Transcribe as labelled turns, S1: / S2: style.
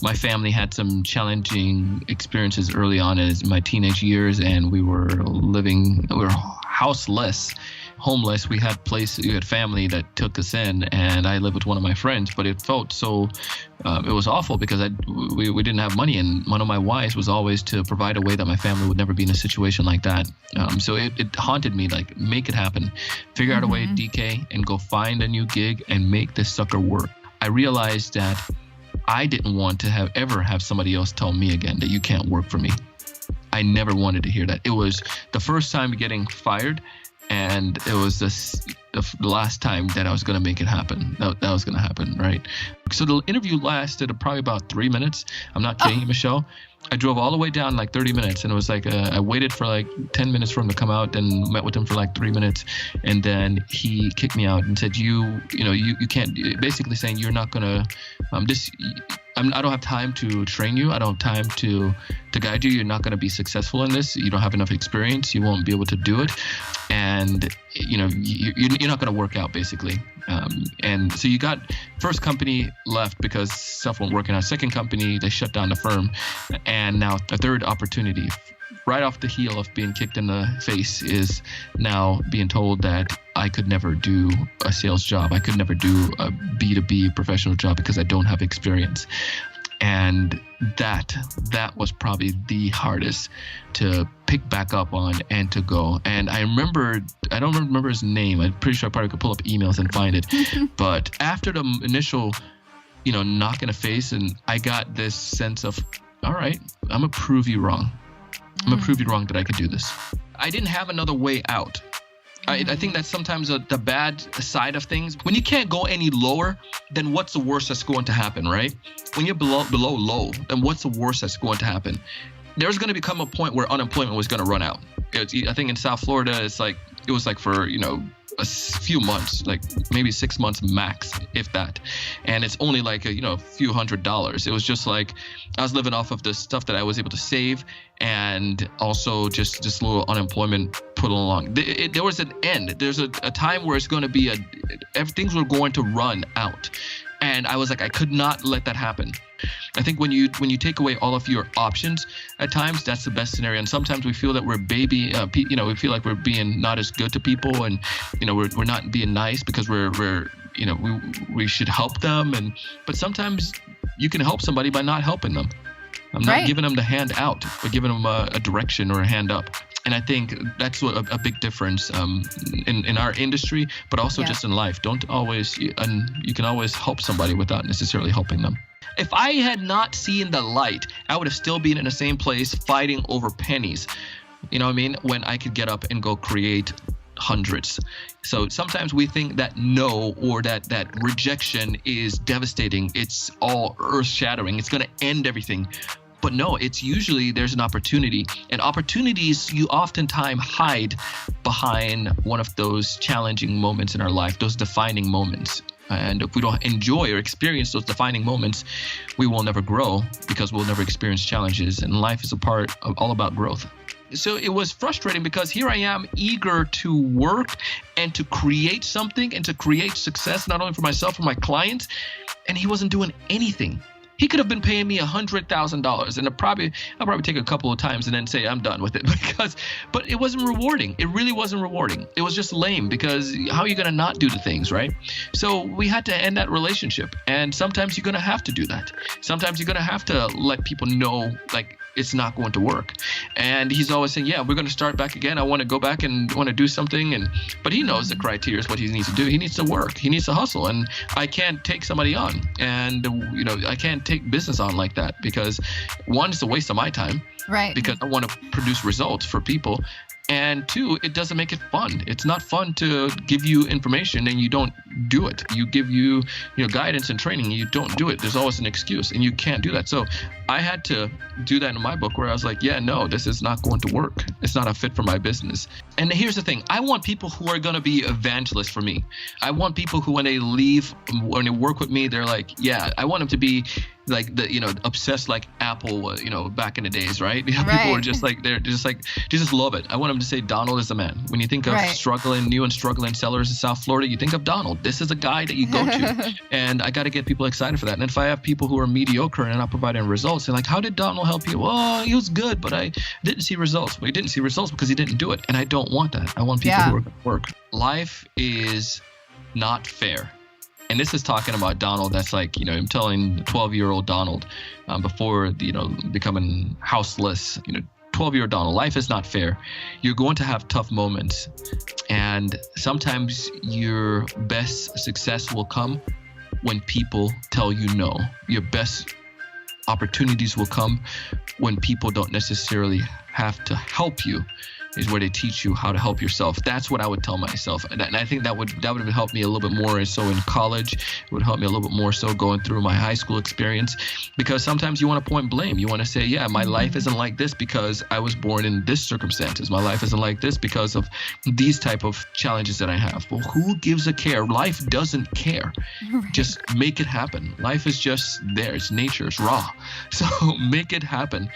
S1: my family had some challenging experiences early on in my teenage years, and we were houseless, homeless. We had family that took us in, and I lived with one of my friends, but it felt so, it was awful because we didn't have money, and one of my whys was always to provide a way that my family would never be in a situation like that. So it haunted me, like, make it happen, figure out a way, DK, and go find a new gig and make this sucker work. I realized that I didn't want to ever have somebody else tell me again that you can't work for me. I never wanted to hear that. It was the first time getting fired, and it was the last time that I was going to make it happen. That was going to happen, right? So the interview lasted probably about 3 minutes. I'm not kidding you, Michelle. I drove all the way down like 30 minutes, and it was like I waited for like 10 minutes for him to come out, and met with him for like 3 minutes, and then he kicked me out and said, you can't, basically saying you're not gonna, I don't have time to train you. I don't have time to guide you. You're not going to be successful in this. You don't have enough experience. You won't be able to do it. And, you're not going to work out, basically. And so you got first company left because stuff wasn't working out. Second company, they shut down the firm. And now a third opportunity, right off the heel of being kicked in the face, is now being told that I could never do a sales job. I could never do a B2B professional job because I don't have experience. And that was probably the hardest to pick back up on and to go. And I don't remember his name. I'm pretty sure I probably could pull up emails and find it. But after the initial, knock in the face, and I got this sense of, all right, I'm going to prove you wrong. I'm going to prove you wrong that I could do this. I didn't have another way out. I think that's sometimes the bad side of things. When you can't go any lower, then what's the worst that's going to happen, right? When you're below low, then what's the worst that's going to happen? There's going to become a point where unemployment was going to run out. I think in South Florida, it was like for, a few months, like maybe 6 months max, if that. And it's only like a few $100s. It was just like I was living off of the stuff that I was able to save, and also just little unemployment put along. There was an end. There's a time where it's going to be things were going to run out. And I was like, I could not let that happen. I think when you take away all of your options, at times that's the best scenario. And sometimes we feel that we're we feel like we're being not as good to people, and we're not being nice because we should help them. But sometimes you can help somebody by not helping them. I'm not giving them the hand out, but giving them a direction or a hand up. And I think that's a big difference in our industry, but also just in life. You can always help somebody without necessarily helping them. If I had not seen the light, I would have still been in the same place fighting over pennies. You know what I mean? When I could get up and go create hundreds. So sometimes we think that no, or that rejection is devastating. It's all earth-shattering. It's going to end everything. But no, it's usually there's an opportunity, and opportunities you oftentimes hide behind one of those challenging moments in our life, those defining moments. And if we don't enjoy or experience those defining moments, we will never grow because we'll never experience challenges. And life is all about growth. So it was frustrating because here I am eager to work and to create something and to create success, not only for myself, for my clients. And he wasn't doing anything. He could have been paying me $100,000, and I'll probably take a couple of times and then say I'm done with it but it wasn't rewarding. It really wasn't rewarding. It was just lame, because how are you going to not do the things, right? So we had to end that relationship, and sometimes you're going to have to do that. Sometimes you're going to have to let people know, like, it's not going to work. And he's always saying, yeah, we're going to start back again. I want to go back and want to do something. But he knows the criteria is what he needs to do. He needs to work. He needs to hustle. And I can't take somebody on. And, I can't take business on like that, because one, it's a waste of my time. Right. Because I want to produce results for people. And two, it doesn't make it fun. It's not fun to give you information and you don't do it. You give you guidance and training and you don't do it. There's always an excuse, and you can't do that. So I had to do that in my book where I was like, yeah, no, this is not going to work. It's not a fit for my business. And here's the thing. I want people who are going to be evangelists for me. I want people who, when they leave, when they work with me, they're like, yeah, I want them to be like obsessed like Apple, back in the days, right? People are just like, they just love it. I want them to say Donald is the man. When you think of new and struggling sellers in South Florida, you think of Donald. This is a guy that you go to. And I got to get people excited for that. And if I have people who are mediocre and not providing results, they're like, how did Donald help you? Well, he was good, but I didn't see results. Well, he didn't see results because he didn't do it. And I don't want that. I want people who are going to work. Life is not fair. And this is talking about Donald. That's like, I'm telling 12-year-old Donald before, becoming houseless, 12-year-old Donald, life is not fair. You're going to have tough moments. And sometimes your best success will come when people tell you no. Your best opportunities will come when people don't necessarily have to help you. Is where they teach you how to help yourself. That's what I would tell myself. And I think that would help me a little bit more. And so in college, it would help me a little bit more so going through my high school experience, because sometimes you want to point blame. You want to say, yeah, my life isn't like this because I was born in this circumstances. My life isn't like this because of these type of challenges that I have. Well, who gives a care? Life doesn't care. Just make it happen. Life is just there. It's nature. It's raw. So make it happen.